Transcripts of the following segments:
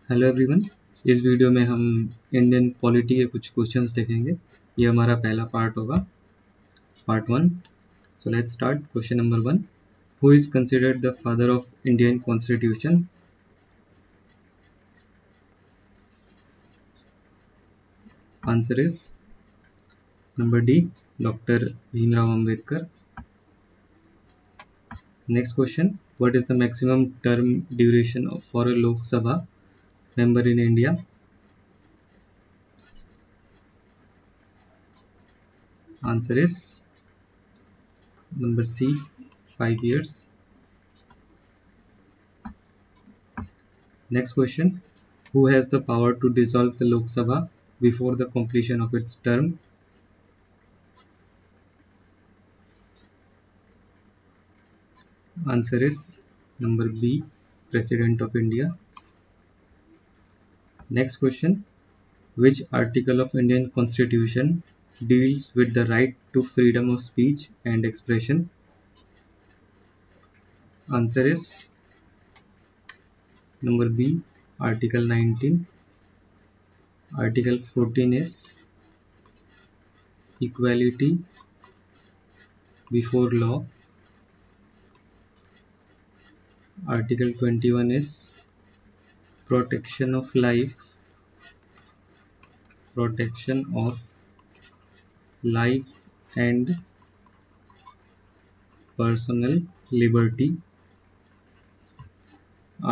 Hello everyone. इस video में हम इंडियन पॉलिटी के कुछ क्वेश्चंस देखेंगे। ये हमारा पहला पार्ट होगा, part one. So let's start. Question number one, who is considered the father of Indian constitution? Answer is number D, doctor Bhimrao Ambedkar. Next question, what is the maximum term duration for a Lok Sabha member in India? Answer is number C, 5 years. Next question, who has the power to dissolve the Lok Sabha before the completion of its term? Answer is number B, President of India. Next question, which article of Indian Constitution deals with the right to freedom of speech and expression? Answer is number B, Article 19. Article 14 is equality before law. Article 21 is protection of life, protection of life and personal liberty.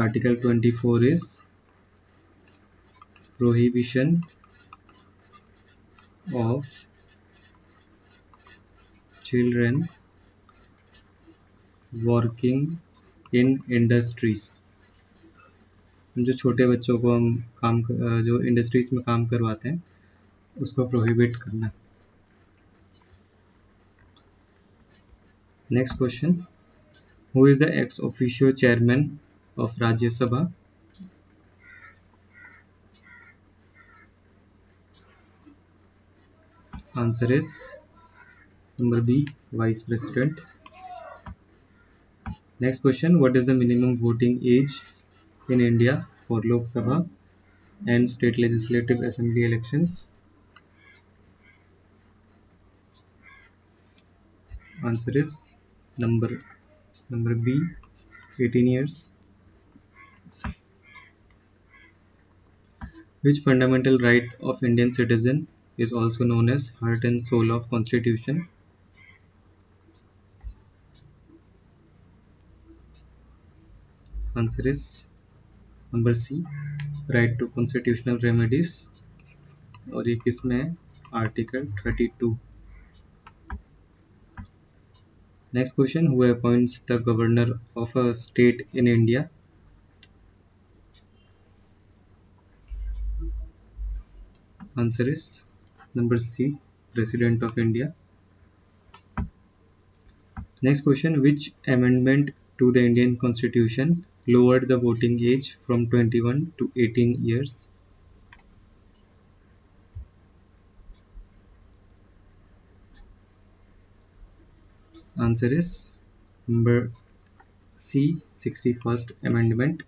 Article 24 is prohibition of children working in industries. जो छोटे बच्चों को हम जो industries में काम करवाते हैं उसको प्रोहिबिट करना। Next question, who is the ex officio chairman of Rajya Sabha? Answer is number B, vice president. Next question, what is the minimum voting age in India for Lok Sabha and state legislative assembly elections? Answer is number B, 18 years. Which fundamental right of Indian citizen is also known as heart and soul of Constitution? Answer is number C, right to constitutional remedies. और ये किसमें है? Article 32। Next question, who appoints the governor of a state in India? Answer is number C, President of India. Next question, which amendment to the Indian Constitution lowered the voting age from 21 to 18 years? Answer is number C, 61st Amendment.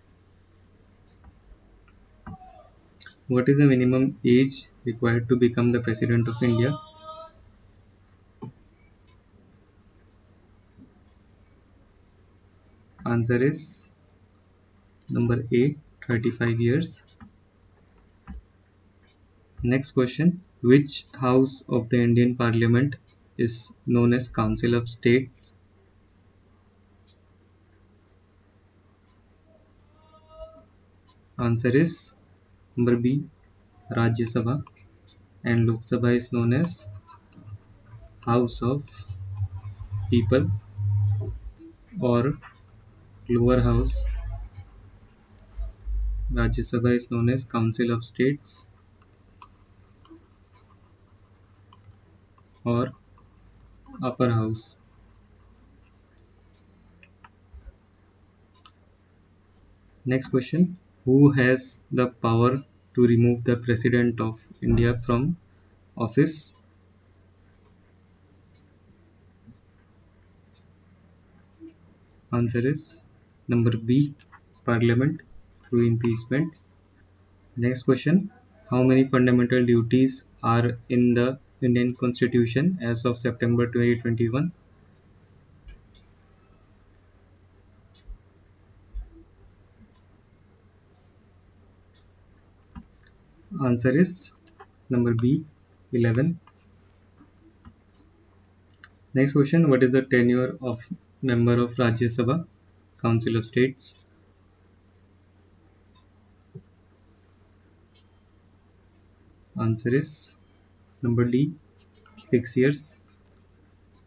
What is the minimum age required to become the President of India? Answer is number A, 35 years. Next question, which house of the Indian Parliament is known as Council of States? Answer is number B, Rajya Sabha, and Lok Sabha is known as House of People or lower house. Rajya Sabha is known as Council of States or upper house. Next question, who has the power to remove the President of India from office? Answer is number B, Parliament through impeachment. Next question. How many fundamental duties are in the Indian Constitution as of September 2021? Answer is number B, 11. Next question. What is the tenure of member of Rajya Sabha, Council of States? Answer is number D, 6 years.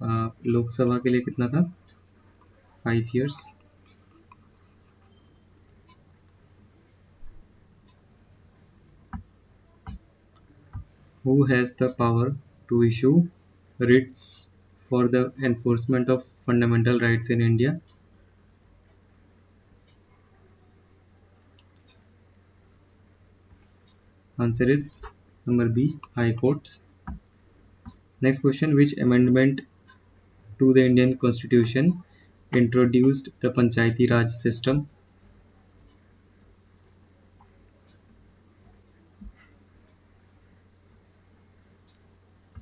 Lok Sabha के लिए कितना था? 5 years. Who has the power to issue writs for the enforcement of fundamental rights in India? Answer is number B, High Courts. Next question. Which amendment to the Indian Constitution introduced the Panchayati Raj system?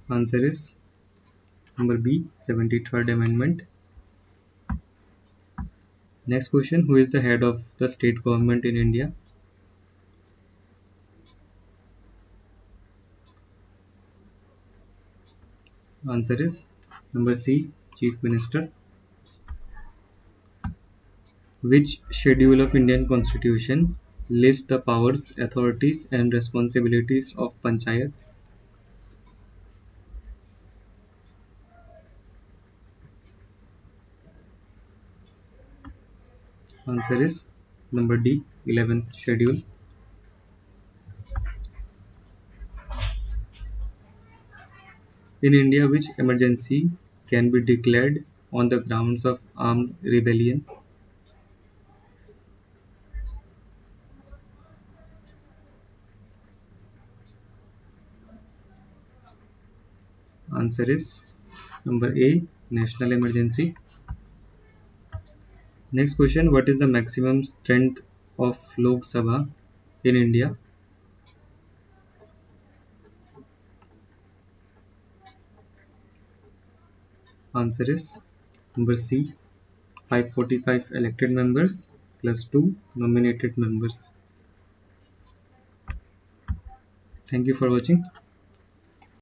Answer is number B, 73rd Amendment. Next question. Who is the head of the state government in India? Answer is number C, Chief Minister. Which schedule of Indian Constitution lists the powers, authorities and responsibilities of panchayats? Answer is number D, 11th schedule. In India, which emergency can be declared on the grounds of armed rebellion? Answer is number A, national emergency. Next question. What is the maximum strength of Lok Sabha in India? Answer is number C, 545 elected members plus 2 nominated members. Thank you for watching.